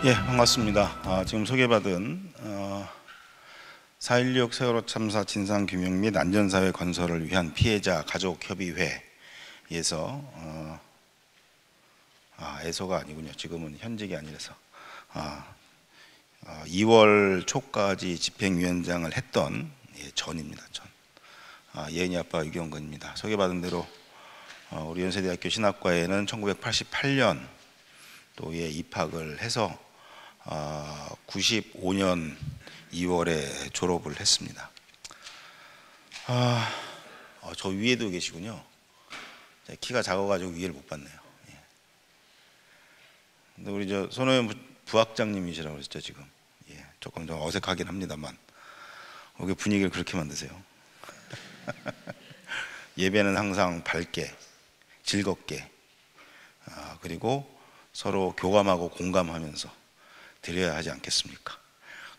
예, 반갑습니다. 지금 소개받은 4.16 세월호 참사 진상규명 및 안전사회 건설을 위한 피해자 가족협의회에서 에서가 아니군요. 지금은 현직이 아니라서 2월 초까지 집행위원장을 했던 전입니다. 전. 예은이 아빠 유경근입니다. 소개받은 대로 우리 연세대학교 신학과에는 1988년 도에 입학을 해서 95년 2월에 졸업을 했습니다. 저 위에도 계시군요. 키가 작아가지고 위를 못 봤네요. 예. 근데 우리 저 손호연 부학장님이시라고 그랬죠 지금. 예, 조금 좀 어색하긴 합니다만 왜 분위기를 그렇게 만드세요? 예배는 항상 밝게, 즐겁게, 그리고 서로 교감하고 공감하면서 드려야 하지 않겠습니까?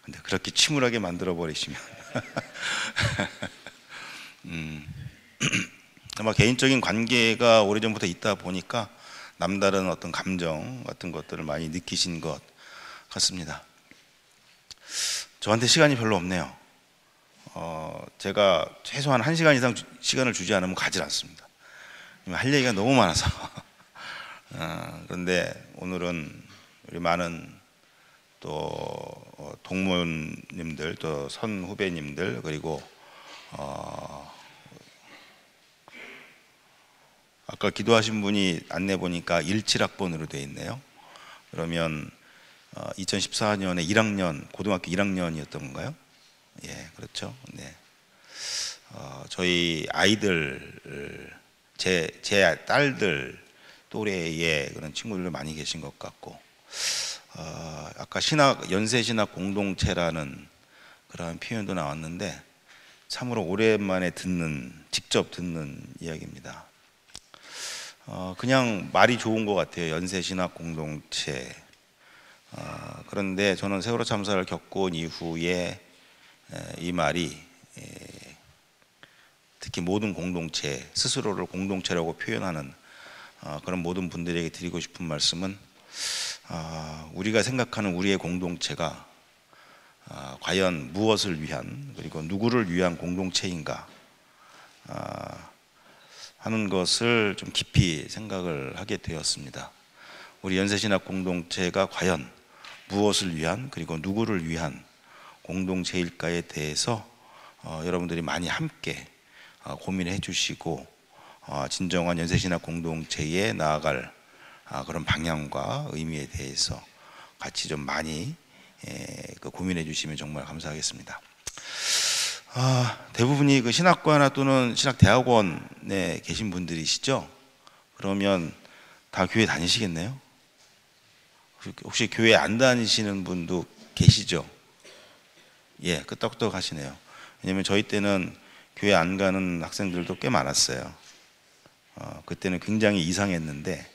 근데 그렇게 침울하게 만들어 버리시면 아마 개인적인 관계가 오래전부터 있다 보니까 남다른 어떤 감정 같은 것들을 많이 느끼신 것 같습니다. 저한테 시간이 별로 없네요. 제가 최소한 1시간 이상 시간을 주지 않으면 가지 않습니다. 할 얘기가 너무 많아서 그런데 오늘은 우리 많은 또 동문님들, 또 선후배님들, 그리고 아까 기도하신 분이 안내 보니까 17학번으로 되어 있네요. 그러면 2014년에 1학년, 고등학교 1학년이었던 건가요? 예, 그렇죠. 네. 저희 아이들, 제 딸들 또래의 그런 친구들 많이 계신 것 같고, 아까 연세신학 공동체라는 그런 표현도 나왔는데 참으로 오랜만에 직접 듣는 이야기입니다. 그냥 말이 좋은 것 같아요. 연세신학 공동체. 그런데 저는 세월호 참사를 겪고 온 이후에 이 말이 특히 모든 공동체, 스스로를 공동체라고 표현하는 그런 모든 분들에게 드리고 싶은 말씀은 우리가 생각하는 우리의 공동체가 과연 무엇을 위한, 그리고 누구를 위한 공동체인가 하는 것을 좀 깊이 생각을 하게 되었습니다. 우리 연세신학 공동체가 과연 무엇을 위한, 그리고 누구를 위한 공동체일까에 대해서 여러분들이 많이 함께 고민해 주시고 진정한 연세신학 공동체에 나아갈 그런 방향과 의미에 대해서 같이 좀 많이 고민해 주시면 정말 감사하겠습니다. 대부분이 그 신학과나 또는 신학대학원에 계신 분들이시죠? 그러면 다 교회 다니시겠네요? 혹시 교회 안 다니시는 분도 계시죠? 예, 끄떡끄떡 하시네요. 왜냐면 저희 때는 교회 안 가는 학생들도 꽤 많았어요. 그때는 굉장히 이상했는데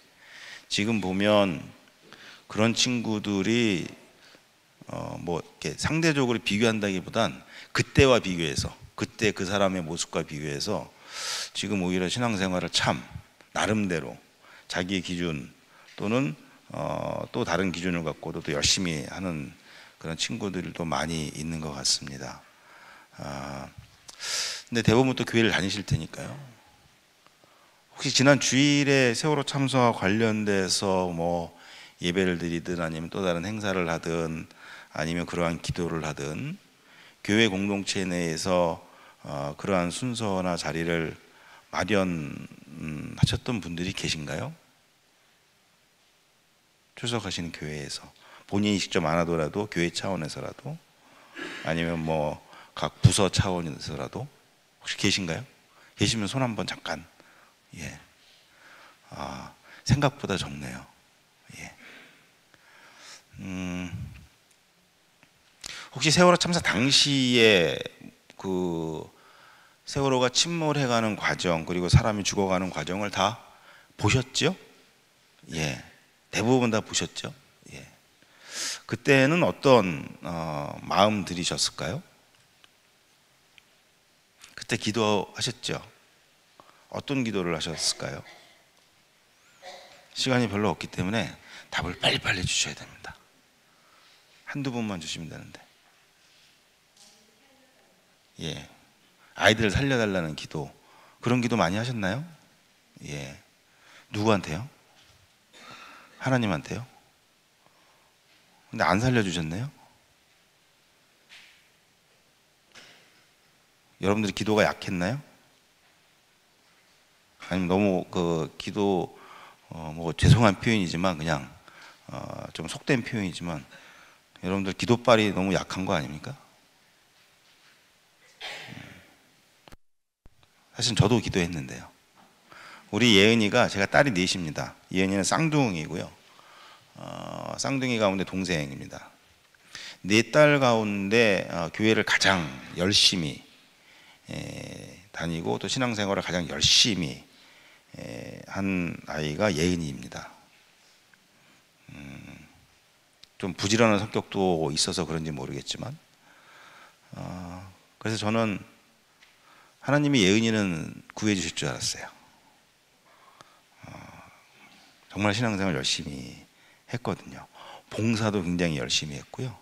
지금 보면 그런 친구들이 뭐 이렇게 상대적으로 비교한다기보단 그때와 비교해서, 그때 그 사람의 모습과 비교해서 지금 오히려 신앙생활을 참 나름대로 자기의 기준 또는 또 다른 기준을 갖고도 또 열심히 하는 그런 친구들도 많이 있는 것 같습니다. 근데 대부분 또 교회를 다니실 테니까요. 혹시 지난 주일에 세월호 참사와 관련돼서 뭐 예배를 드리든 아니면 또 다른 행사를 하든 아니면 그러한 기도를 하든 교회 공동체 내에서 그러한 순서나 자리를 마련하셨던 분들이 계신가요? 출석하시는 교회에서 본인이 직접 안 하더라도 교회 차원에서라도 아니면 뭐 각 부서 차원에서라도 혹시 계신가요? 계시면 손 한번 잠깐. 예. 생각보다 적네요. 예. 혹시 세월호 참사 당시에 그 세월호가 침몰해가는 과정, 그리고 사람이 죽어가는 과정을 다 보셨죠? 예. 대부분 다 보셨죠? 예. 그때는 어떤 마음 들이셨을까요? 그때 기도하셨죠? 어떤 기도를 하셨을까요? 시간이 별로 없기 때문에 답을 빨리빨리 주셔야 됩니다. 한두 분만 주시면 되는데. 예. 아이들을 살려달라는 기도. 그런 기도 많이 하셨나요? 예. 누구한테요? 하나님한테요? 근데 안 살려주셨네요? 여러분들이 기도가 약했나요? 아니면 너무 그 기도 뭐 죄송한 표현이지만 그냥 좀 속된 표현이지만 여러분들 기도빨이 너무 약한 거 아닙니까? 사실 저도 기도했는데요. 우리 예은이가, 제가 딸이 넷입니다. 예은이는 쌍둥이고요. 쌍둥이 가운데 동생입니다. 네 딸 가운데 교회를 가장 열심히 다니고 또 신앙생활을 가장 열심히 한 아이가 예은이입니다. 좀 부지런한 성격도 있어서 그런지 모르겠지만 그래서 저는 하나님이 예은이는 구해 주실 줄 알았어요. 정말 신앙생활 열심히 했거든요. 봉사도 굉장히 열심히 했고요.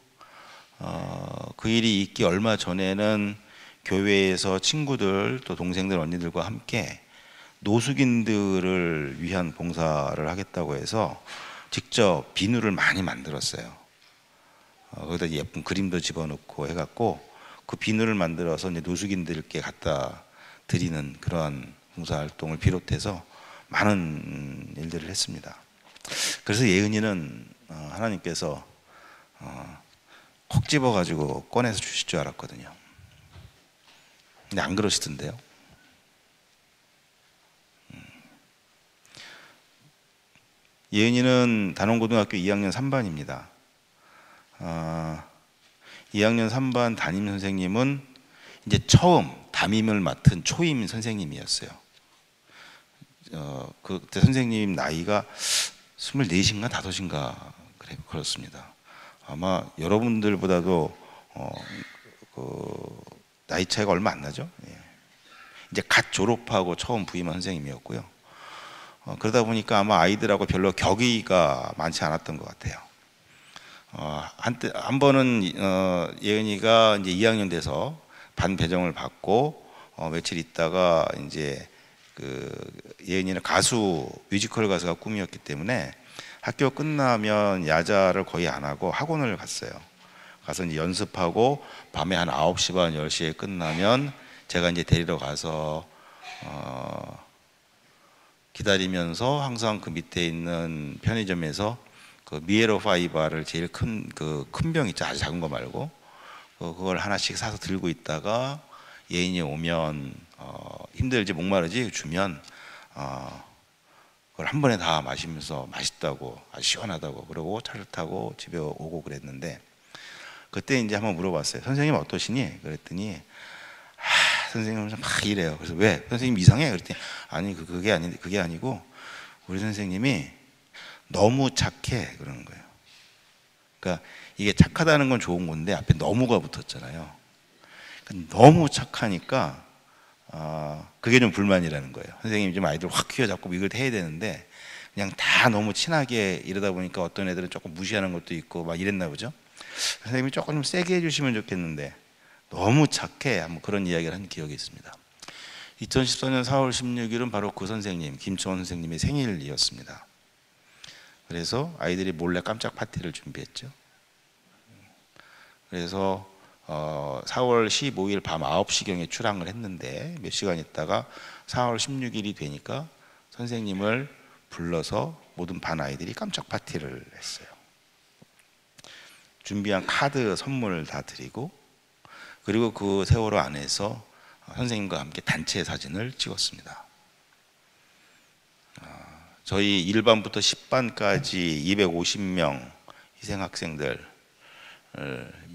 그 일이 있기 얼마 전에는 교회에서 친구들 또 동생들 언니들과 함께 노숙인들을 위한 봉사를 하겠다고 해서 직접 비누를 많이 만들었어요. 거기다 예쁜 그림도 집어넣고 해갖고 그 비누를 만들어서 이제 노숙인들께 갖다 드리는 그러한 봉사활동을 비롯해서 많은 일들을 했습니다. 그래서 예은이는 하나님께서 콕 집어가지고 꺼내서 주실 줄 알았거든요. 근데 안 그러시던데요. 예은이는 단원고등학교 2학년 3반입니다. 2학년 3반 담임 선생님은 이제 처음 담임을 맡은 초임 선생님이었어요. 그때 선생님 나이가 24인가 5인가 그렇습니다. 아마 여러분들보다도 나이 차이가 얼마 안 나죠. 예. 이제 갓 졸업하고 처음 부임한 선생님이었고요. 그러다 보니까 아마 아이들하고 별로 격의가 많지 않았던 것 같아요. 한 번은 예은이가 이제 2학년 돼서 반 배정을 받고 며칠 있다가 이제 예은이는 가수, 뮤지컬 가수가 꿈이었기 때문에 학교 끝나면 야자를 거의 안 하고 학원을 갔어요. 가서 이제 연습하고 밤에 한 9시 반, 10시에 끝나면 제가 이제 데리러 가서 기다리면서 항상 그 밑에 있는 편의점에서 그 미에로 파이바를 제일 큰 병 있죠. 아주 작은 거 말고 그걸 하나씩 사서 들고 있다가 예인이 오면 힘들지 목마르지 주면 그걸 한 번에 다 마시면서 맛있다고, 아주 시원하다고 그러고 차를 타고 집에 오고 그랬는데 그때 이제 한번 물어봤어요. 선생님 어떠시니? 그랬더니 선생님은 막 이래요. 그래서 왜? 선생님 이상해? 그랬더니 아니 그게 아니고 우리 선생님이 너무 착해 그러는 거예요. 그러니까 이게 착하다는 건 좋은 건데 앞에 너무가 붙었잖아요. 그러니까 너무 착하니까 그게 좀 불만이라는 거예요. 선생님이 좀 아이들 확 휘어잡고 이걸 해야 되는데 그냥 다 너무 친하게 이러다 보니까 어떤 애들은 조금 무시하는 것도 있고 막 이랬나 보죠. 선생님이 조금 좀 세게 해주시면 좋겠는데 너무 착해, 뭐 그런 이야기를 한 기억이 있습니다. 2014년 4월 16일은 바로 그 선생님, 김초원 선생님의 생일이었습니다. 그래서 아이들이 몰래 깜짝 파티를 준비했죠. 그래서 4월 15일 밤 9시경에 출항을 했는데 몇 시간 있다가 4월 16일이 되니까 선생님을 불러서 모든 반 아이들이 깜짝 파티를 했어요. 준비한 카드 선물 다 드리고 그리고 그 세월호 안에서 선생님과 함께 단체 사진을 찍었습니다. 저희 1반부터 10반까지 250명 희생학생들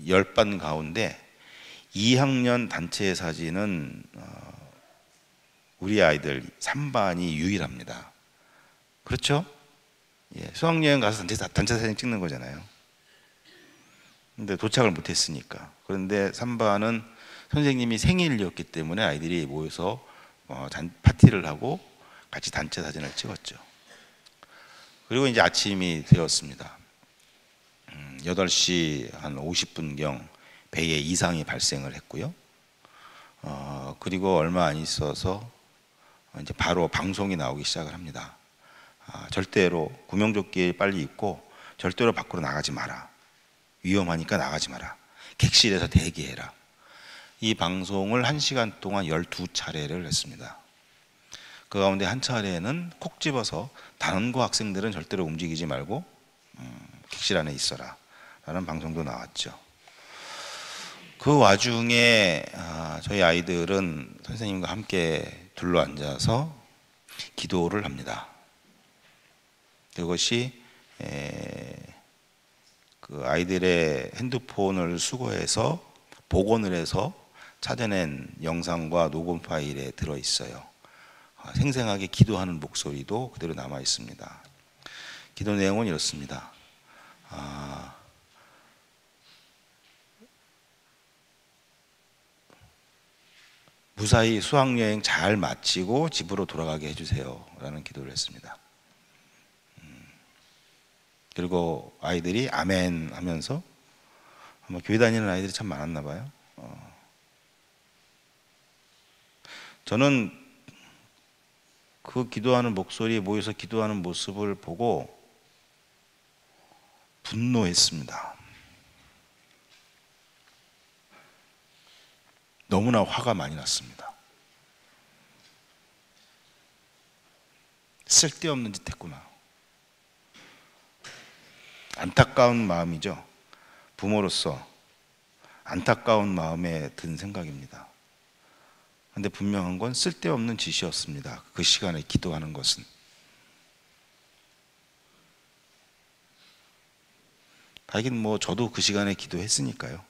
10반 가운데 2학년 단체 사진은 우리 아이들 3반이 유일합니다. 그렇죠? 예, 수학여행 가서 단체 사진 찍는 거잖아요. 근데 도착을 못했으니까. 그런데 3반은 선생님이 생일이었기 때문에 아이들이 모여서 파티를 하고 같이 단체 사진을 찍었죠. 그리고 이제 아침이 되었습니다. 8시 한 50분경 배에 이상이 발생을 했고요. 그리고 얼마 안 있어서 이제 바로 방송이 나오기 시작을 합니다. 절대로 구명조끼 빨리 입고 절대로 밖으로 나가지 마라. 위험하니까 나가지 마라. 객실에서 대기해라. 이 방송을 1시간 동안 12차례를 했습니다. 그 가운데 한 차례는 콕 집어서 단원고 학생들은 절대로 움직이지 말고 객실 안에 있어라 라는 방송도 나왔죠. 그 와중에 저희 아이들은 선생님과 함께 둘러앉아서 기도를 합니다. 그것이 그 아이들의 핸드폰을 수거해서 복원을 해서 찾아낸 영상과 녹음 파일에 들어있어요. 생생하게 기도하는 목소리도 그대로 남아 있습니다. 기도 내용은 이렇습니다. 무사히 수학여행 잘 마치고 집으로 돌아가게 해주세요 라는 기도를 했습니다. 그리고 아이들이 아멘 하면서 아마 교회 다니는 아이들이 참 많았나 봐요. 저는 그 기도하는 목소리에 모여서 기도하는 모습을 보고 분노했습니다. 너무나 화가 많이 났습니다. 쓸데없는 짓 했구나. 안타까운 마음이죠. 부모로서 안타까운 마음에 든 생각입니다. 그런데 분명한 건 쓸데없는 짓이었습니다. 그 시간에 기도하는 것은. 하긴 뭐 저도 그 시간에 기도했으니까요.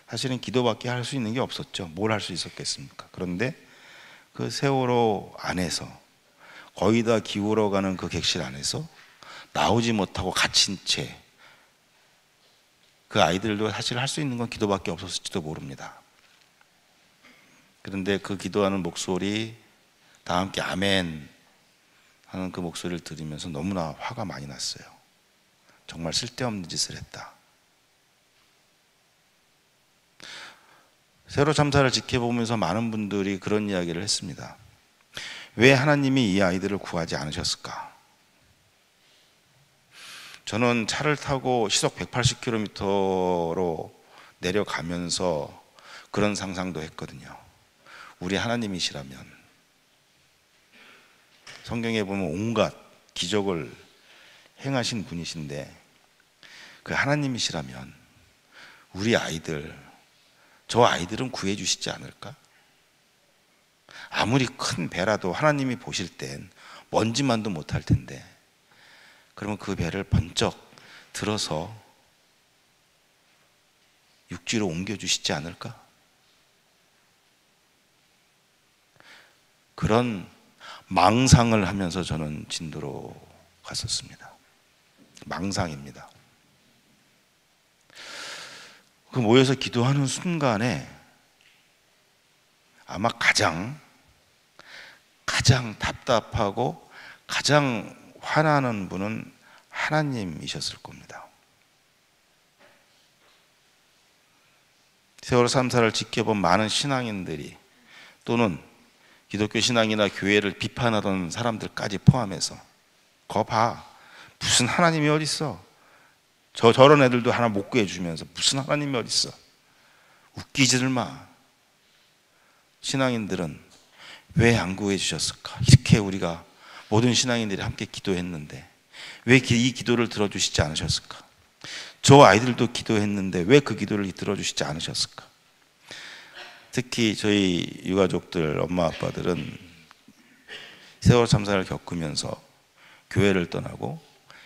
사실은 기도밖에 할 수 있는 게 없었죠. 뭘 할 수 있었겠습니까? 그런데 그 세월호 안에서 거의 다 기울어가는 그 객실 안에서 나오지 못하고 갇힌 채 그 아이들도 사실 할 수 있는 건 기도밖에 없었을지도 모릅니다. 그런데 그 기도하는 목소리, 다 함께 아멘 하는 그 목소리를 들으면서 너무나 화가 많이 났어요. 정말 쓸데없는 짓을 했다. 세월호 참사를 지켜보면서 많은 분들이 그런 이야기를 했습니다. 왜 하나님이 이 아이들을 구하지 않으셨을까? 저는 차를 타고 시속 180km로 내려가면서 그런 상상도 했거든요. 우리 하나님이시라면, 성경에 보면 온갖 기적을 행하신 분이신데 그 하나님이시라면 우리 아이들, 저 아이들은 구해주시지 않을까? 아무리 큰 배라도 하나님이 보실 땐 먼지만도 못할 텐데, 그러면 그 배를 번쩍 들어서 육지로 옮겨주시지 않을까? 그런 망상을 하면서 저는 진도로 갔었습니다. 망상입니다. 그 모여서 기도하는 순간에 아마 가장 답답하고 가장 화나는 분은 하나님이셨을 겁니다. 세월호 참사를 지켜본 많은 신앙인들이, 또는 기독교 신앙이나 교회를 비판하던 사람들까지 포함해서, 거 봐, 무슨 하나님이 어딨어? 저런 애들도 하나 못 구해주면서 무슨 하나님이 어딨어? 웃기지들 마. 신앙인들은 왜 안 구해주셨을까? 이렇게 우리가 모든 신앙인들이 함께 기도했는데 왜 이 기도를 들어주시지 않으셨을까? 저 아이들도 기도했는데 왜 그 기도를 들어주시지 않으셨을까? 특히 저희 유가족들, 엄마 아빠들은 세월호 참사를 겪으면서 교회를 떠나고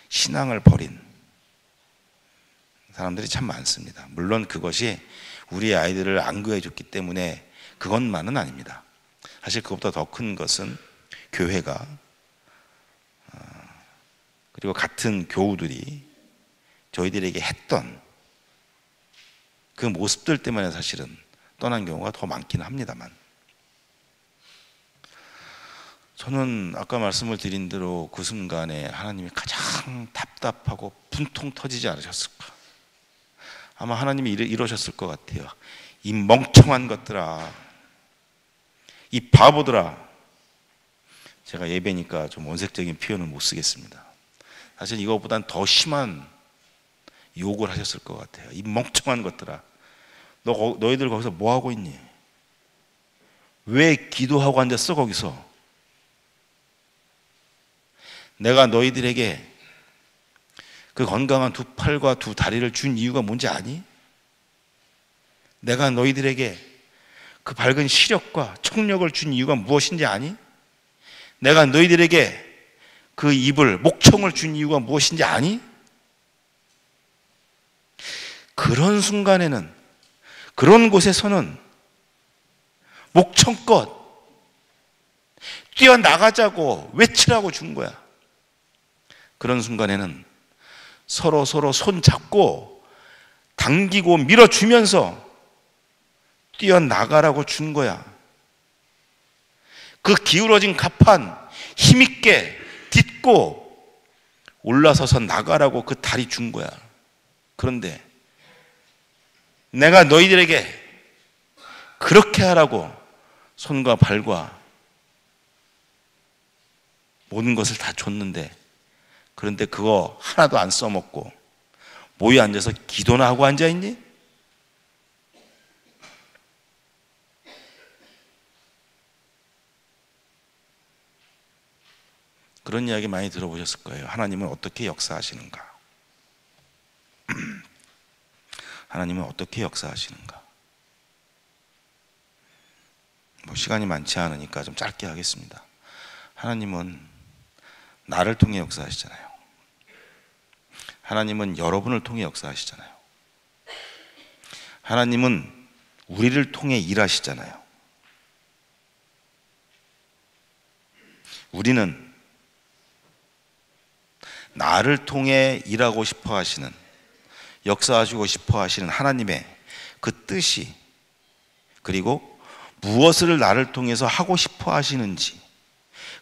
신앙을 버린 사람들이 참 많습니다. 물론 그것이 우리 아이들을 안 구해줬기 때문에 그것만은 아닙니다. 사실 그것보다 더 큰 것은 교회가, 그리고 같은 교우들이 저희들에게 했던 그 모습들 때문에 사실은 떠난 경우가 더 많기는 합니다만, 저는 아까 말씀을 드린 대로 그 순간에 하나님이 가장 답답하고 분통 터지지 않으셨을까? 아마 하나님이 이러셨을 것 같아요. 이 멍청한 것들아, 이 바보들아. 제가 예배니까 좀 원색적인 표현을 못 쓰겠습니다. 사실 이것보단 더 심한 욕을 하셨을 것 같아요. 이 멍청한 것들아, 너희들 거기서 뭐 하고 있니? 왜 기도하고 앉았어 거기서? 내가 너희들에게 그 건강한 두 팔과 두 다리를 준 이유가 뭔지 아니? 내가 너희들에게 그 밝은 시력과 청력을 준 이유가 무엇인지 아니? 내가 너희들에게 그 입을, 목청을 준 이유가 무엇인지 아니? 그런 순간에는, 그런 곳에서는 목청껏 뛰어나가자고 외치라고 준 거야. 그런 순간에는 서로 손 잡고 당기고 밀어주면서 뛰어나가라고 준 거야. 그 기울어진 갑판 힘있게 딛고 올라서서 나가라고 그 다리 준 거야. 그런데 내가 너희들에게 그렇게 하라고 손과 발과 모든 것을 다 줬는데, 그런데 그거 하나도 안 써먹고 모여 앉아서 기도나 하고 앉아있니? 그런 이야기 많이 들어보셨을 거예요. 하나님은 어떻게 역사하시는가? 하나님은 어떻게 역사하시는가? 시간이 많지 않으니까 좀 짧게 하겠습니다. 하나님은 나를 통해 역사하시잖아요. 하나님은 여러분을 통해 역사하시잖아요. 하나님은 우리를 통해 일하시잖아요. 우리는 나를 통해 일하고 싶어 하시는, 역사하시고 싶어 하시는 하나님의 그 뜻이, 그리고 무엇을 나를 통해서 하고 싶어 하시는지,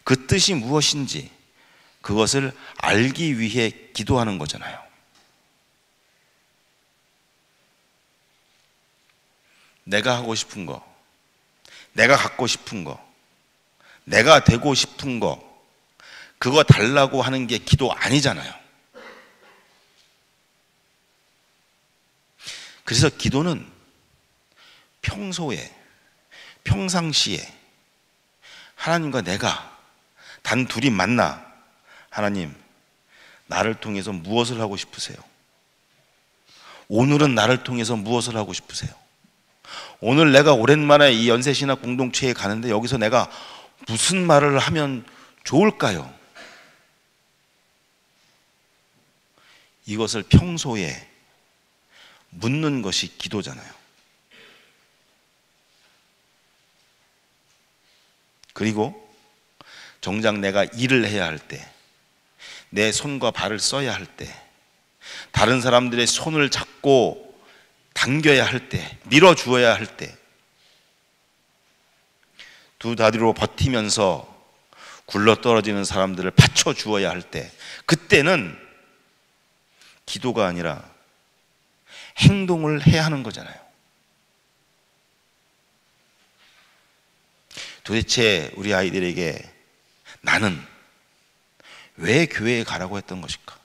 그 뜻이 무엇인지 그것을 알기 위해 기도하는 거잖아요. 내가 하고 싶은 거, 내가 갖고 싶은 거, 내가 되고 싶은 거, 그거 달라고 하는 게 기도 아니잖아요. 그래서 기도는 평상시에 하나님과 내가 단 둘이 만나, 하나님, 나를 통해서 무엇을 하고 싶으세요? 오늘은 나를 통해서 무엇을 하고 싶으세요? 오늘 내가 오랜만에 이 연세신학 공동체에 가는데 여기서 내가 무슨 말을 하면 좋을까요? 이것을 평소에 묻는 것이 기도잖아요. 그리고 정작 내가 일을 해야 할 때, 내 손과 발을 써야 할 때, 다른 사람들의 손을 잡고 당겨야 할 때, 밀어주어야 할 때, 두 다리로 버티면서 굴러떨어지는 사람들을 받쳐주어야 할 때, 그때는 기도가 아니라 행동을 해야 하는 거잖아요. 도대체 우리 아이들에게 나는 왜 교회에 가라고 했던 것일까?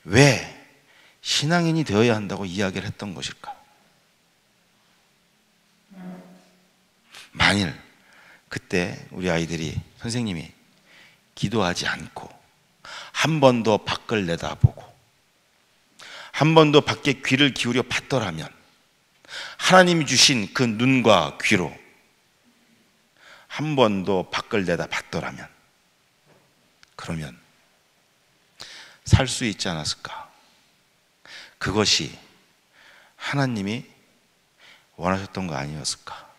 왜 신앙인이 되어야 한다고 이야기를 했던 것일까? 만일 그때 우리 아이들이 선생님이 기도하지 않고 한 번 더 밖을 내다보고 한 번 더 밖에 귀를 기울여 봤더라면, 하나님이 주신 그 눈과 귀로 한 번 더 밖을 내다봤더라면, 그러면 살 수 있지 않았을까? 그것이 하나님이 원하셨던 거 아니었을까?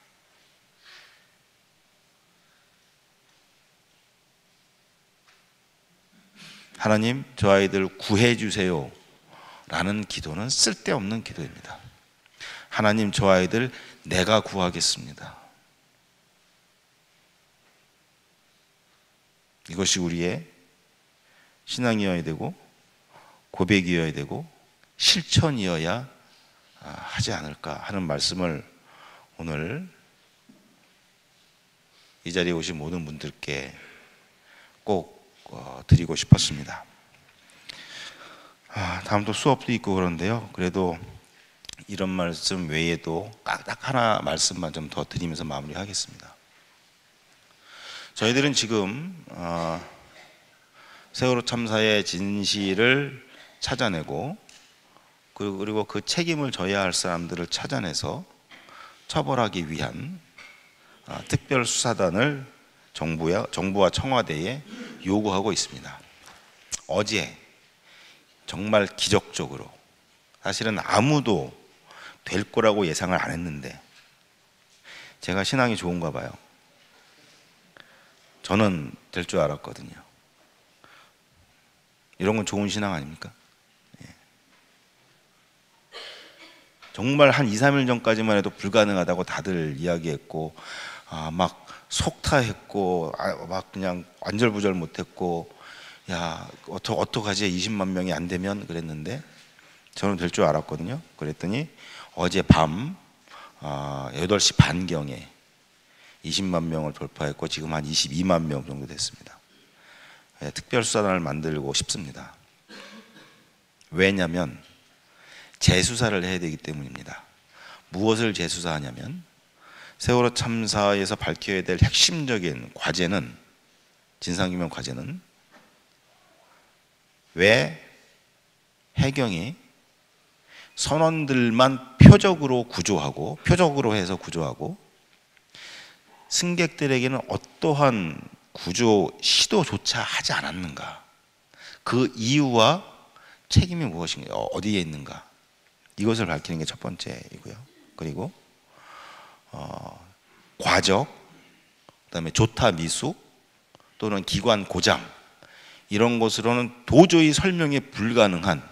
하나님, 저 아이들 구해주세요 라는 기도는 쓸데없는 기도입니다. 하나님, 저 아이들 내가 구하겠습니다. 이것이 우리의 신앙이어야 되고, 고백이어야 되고, 실천이어야 하지 않을까 하는 말씀을 오늘 이 자리에 오신 모든 분들께 꼭 드리고 싶었습니다. 다음 또 수업도 있고 그런데요. 그래도 이런 말씀 외에도 딱 하나 말씀만 좀 더 드리면서 마무리하겠습니다. 저희들은 지금 세월호 참사의 진실을 찾아내고 그리고 그 책임을 져야 할 사람들을 찾아내서 처벌하기 위한 특별수사단을 정부와 청와대에 요구하고 있습니다. 어제 정말 기적적으로, 사실은 아무도 될 거라고 예상을 안 했는데 제가 신앙이 좋은가 봐요. 저는 될 줄 알았거든요. 이런 건 좋은 신앙 아닙니까? 정말 한 2, 3일 전까지만 해도 불가능하다고 다들 이야기했고 막 속타했고 막 그냥 안절부절 못했고 야 어떡하지 20만 명이 안 되면 그랬는데 저는 될 줄 알았거든요. 그랬더니 어제 밤 8시 반경에 20만 명을 돌파했고 지금 한 22만 명 정도 됐습니다. 특별수사단을 만들고 싶습니다. 왜냐하면 재수사를 해야 되기 때문입니다. 무엇을 재수사하냐면 세월호 참사에서 밝혀야 될 핵심적인 과제는, 진상규명 과제는 왜 해경이 선원들만 표적으로 해서 구조하고 승객들에게는 어떠한 구조 시도조차 하지 않았는가, 그 이유와 책임이 무엇인가, 어디에 있는가, 이것을 밝히는 게 첫 번째이고요. 그리고 과적, 그다음에 조타 미숙 또는 기관 고장, 이런 것으로는 도저히 설명이 불가능한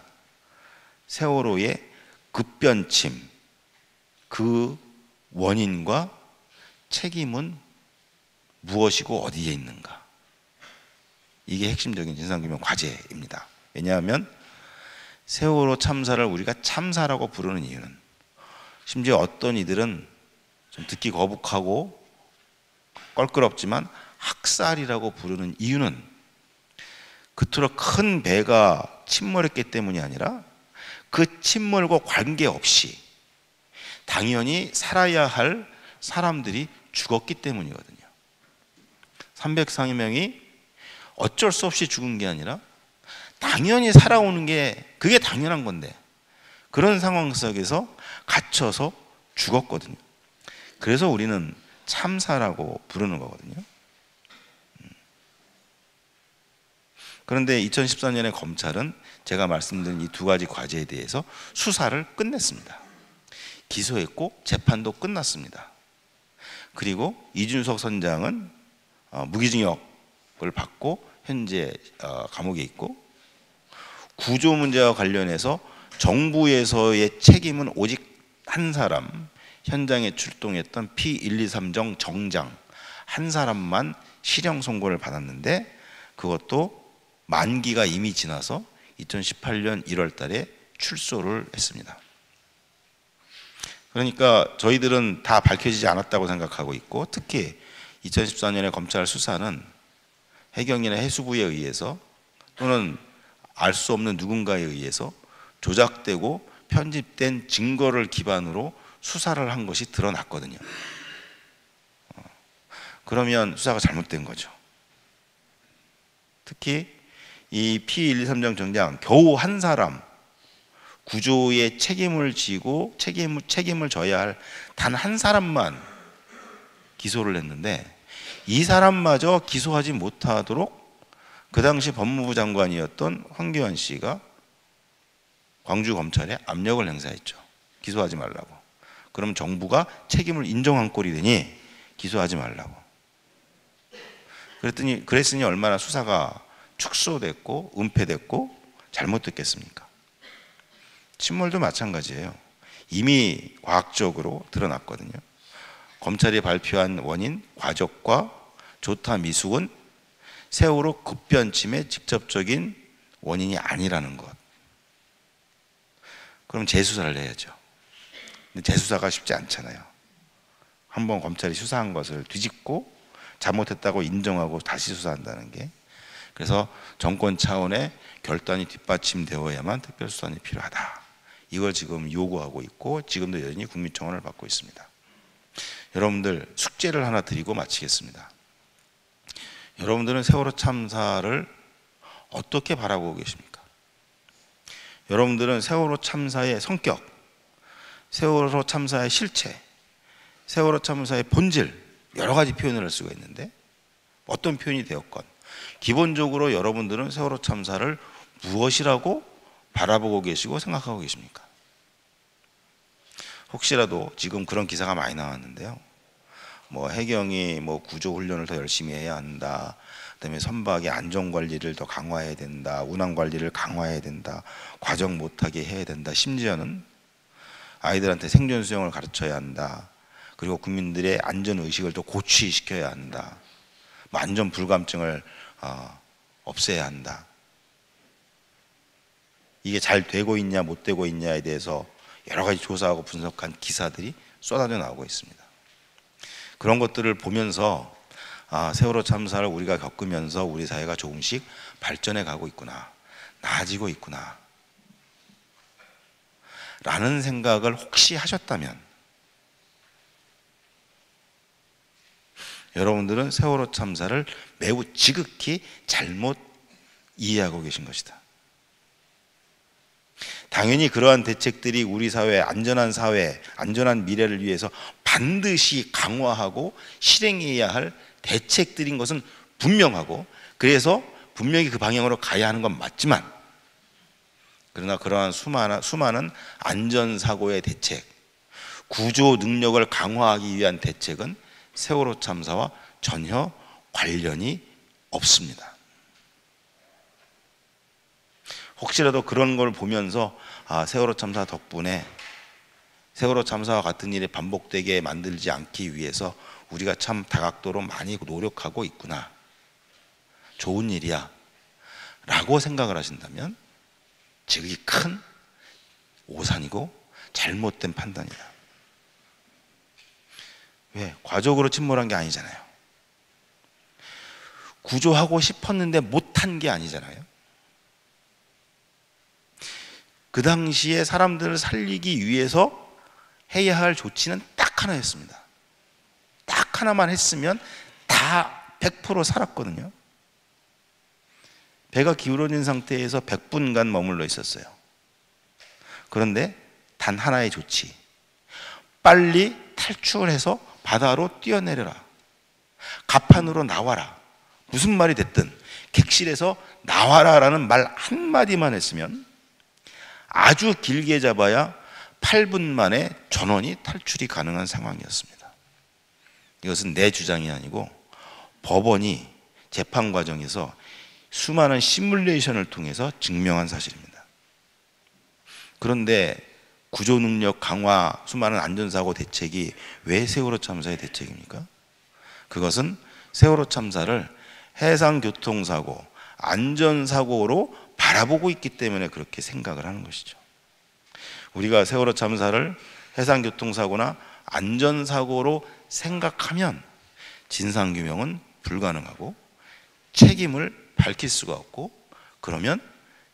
세월호의 급변침, 그 원인과 책임은 무엇이고 어디에 있는가, 이게 핵심적인 진상규명 과제입니다. 왜냐하면 세월호 참사를 우리가 참사라고 부르는 이유는, 심지어 어떤 이들은 좀 듣기 거북하고 껄끄럽지만 학살이라고 부르는 이유는 그토록 큰 배가 침몰했기 때문이 아니라 그 침몰과 관계없이 당연히 살아야 할 사람들이 죽었기 때문이거든요. 304여 명이 어쩔 수 없이 죽은 게 아니라 당연히 살아오는 게 그게 당연한 건데 그런 상황 속에서 갇혀서 죽었거든요. 그래서 우리는 참사라고 부르는 거거든요. 그런데 2014년에 검찰은 제가 말씀드린 이 두 가지 과제에 대해서 수사를 끝냈습니다. 기소했고 재판도 끝났습니다. 그리고 이준석 선장은 무기징역을 받고 현재 감옥에 있고, 구조 문제와 관련해서 정부에서의 책임은 오직 한 사람, 현장에 출동했던 P123정 정장 한 사람만 실형 선고를 받았는데 그것도 만기가 이미 지나서 2018년 1월 달에 출소를 했습니다. 그러니까 저희들은 다 밝혀지지 않았다고 생각하고 있고, 특히 2014년의 검찰 수사는 해경이나 해수부에 의해서 또는 알 수 없는 누군가에 의해서 조작되고 편집된 증거를 기반으로 수사를 한 것이 드러났거든요. 그러면 수사가 잘못된 거죠. 특히 이 P123정 정장 겨우 한 사람, 구조의 책임을 지고 책임을 져야 할 단 한 사람만 기소를 했는데 이 사람마저 기소하지 못하도록 그 당시 법무부 장관이었던 황교안 씨가 광주검찰에 압력을 행사했죠. 기소하지 말라고. 그럼 정부가 책임을 인정한 꼴이 되니 기소하지 말라고. 그랬으니 얼마나 수사가 축소됐고 은폐됐고 잘못됐겠습니까? 침몰도 마찬가지예요. 이미 과학적으로 드러났거든요. 검찰이 발표한 원인, 과적과 조타 미숙은 세월호 급변침의 직접적인 원인이 아니라는 것. 그럼 재수사를 해야죠. 근데 재수사가 쉽지 않잖아요. 한번 검찰이 수사한 것을 뒤집고 잘못했다고 인정하고 다시 수사한다는 게, 그래서 정권 차원의 결단이 뒷받침되어야만 특별수사관이 필요하다. 이걸 지금 요구하고 있고 지금도 여전히 국민청원을 받고 있습니다. 여러분들 숙제를 하나 드리고 마치겠습니다. 여러분들은 세월호 참사를 어떻게 바라보고 계십니까? 여러분들은 세월호 참사의 성격, 세월호 참사의 실체, 세월호 참사의 본질, 여러 가지 표현을 할 수가 있는데 어떤 표현이 되었건 기본적으로 여러분들은 세월호 참사를 무엇이라고 바라보고 계시고 생각하고 계십니까? 혹시라도 지금 그런 기사가 많이 나왔는데요. 해경이 구조 훈련을 더 열심히 해야 한다. 그다음에 선박의 안전 관리를 더 강화해야 된다. 운항 관리를 강화해야 된다. 과정 못하게 해야 된다. 심지어는 아이들한테 생존 수영을 가르쳐야 한다. 그리고 국민들의 안전 의식을 더 고취시켜야 한다. 안전 불감증을 없애야 한다. 이게 잘 되고 있냐 못 되고 있냐에 대해서 여러 가지 조사하고 분석한 기사들이 쏟아져 나오고 있습니다. 그런 것들을 보면서 세월호 참사를 우리가 겪으면서 우리 사회가 조금씩 발전해 가고 있구나, 나아지고 있구나 라는 생각을 혹시 하셨다면 여러분들은 세월호 참사를 매우 지극히 잘못 이해하고 계신 것이다. 당연히 그러한 대책들이 우리 사회, 안전한 미래를 위해서 반드시 강화하고 실행해야 할 대책들인 것은 분명하고, 그래서 분명히 그 방향으로 가야 하는 건 맞지만, 그러나 그러한 수많은 안전사고의 대책, 구조 능력을 강화하기 위한 대책은 세월호 참사와 전혀 관련이 없습니다. 혹시라도 그런 걸 보면서 세월호 참사 덕분에 세월호 참사와 같은 일이 반복되게 만들지 않기 위해서 우리가 참 다각도로 많이 노력하고 있구나, 좋은 일이야 라고 생각을 하신다면 지극히 큰 오산이고 잘못된 판단이다. 왜? 과적으로 침몰한 게 아니잖아요. 구조하고 싶었는데 못한 게 아니잖아요. 그 당시에 사람들을 살리기 위해서 해야 할 조치는 딱 하나였습니다. 딱 하나만 했으면 다 100% 살았거든요. 배가 기울어진 상태에서 100분간 머물러 있었어요. 그런데 단 하나의 조치, 빨리 탈출해서 바다로 뛰어내려라, 갑판으로 나와라, 무슨 말이 됐든 객실에서 나와라 라는 말 한마디만 했으면 아주 길게 잡아야 8분 만에 전원이 탈출이 가능한 상황이었습니다. 이것은 내 주장이 아니고 법원이 재판 과정에서 수많은 시뮬레이션을 통해서 증명한 사실입니다. 그런데 구조능력 강화, 수많은 안전사고 대책이 왜 세월호 참사의 대책입니까? 그것은 세월호 참사를 해상교통사고, 안전사고로 바라보고 있기 때문에 그렇게 생각을 하는 것이죠. 우리가 세월호 참사를 해상교통사고나 안전사고로 생각하면 진상규명은 불가능하고 책임을 밝힐 수가 없고, 그러면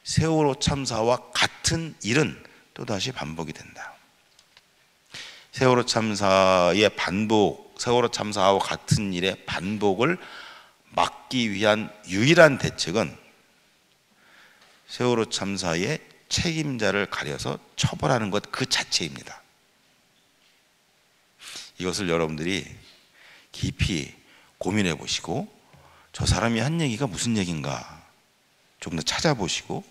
세월호 참사와 같은 일은 또다시 반복이 된다. 세월호 참사의 반복, 세월호 참사와 같은 일의 반복을 막기 위한 유일한 대책은 세월호 참사의 책임자를 가려서 처벌하는 것 그 자체입니다. 이것을 여러분들이 깊이 고민해 보시고 저 사람이 한 얘기가 무슨 얘기인가 좀 더 찾아보시고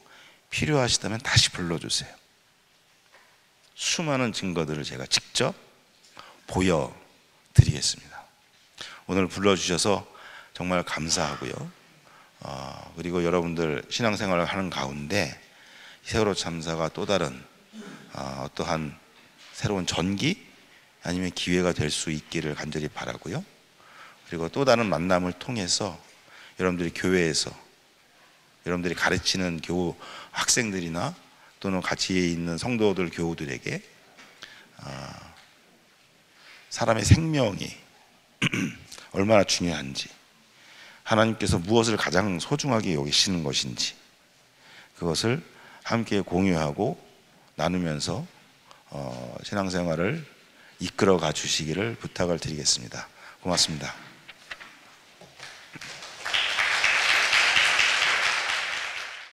필요하시다면 다시 불러주세요. 수많은 증거들을 제가 직접 보여드리겠습니다. 오늘 불러주셔서 정말 감사하고요. 그리고 여러분들 신앙생활을 하는 가운데 세월호 참사가 또 다른 어떠한 새로운 전기 아니면 기회가 될 수 있기를 간절히 바라고요. 그리고 또 다른 만남을 통해서 여러분들이 교회에서 여러분들이 가르치는 학생들이나 또는 같이 있는 성도들 교우들에게 사람의 생명이 얼마나 중요한지, 하나님께서 무엇을 가장 소중하게 여기시는 것인지, 그것을 함께 공유하고 나누면서 신앙생활을 이끌어가 주시기를 부탁을 드리겠습니다. 고맙습니다.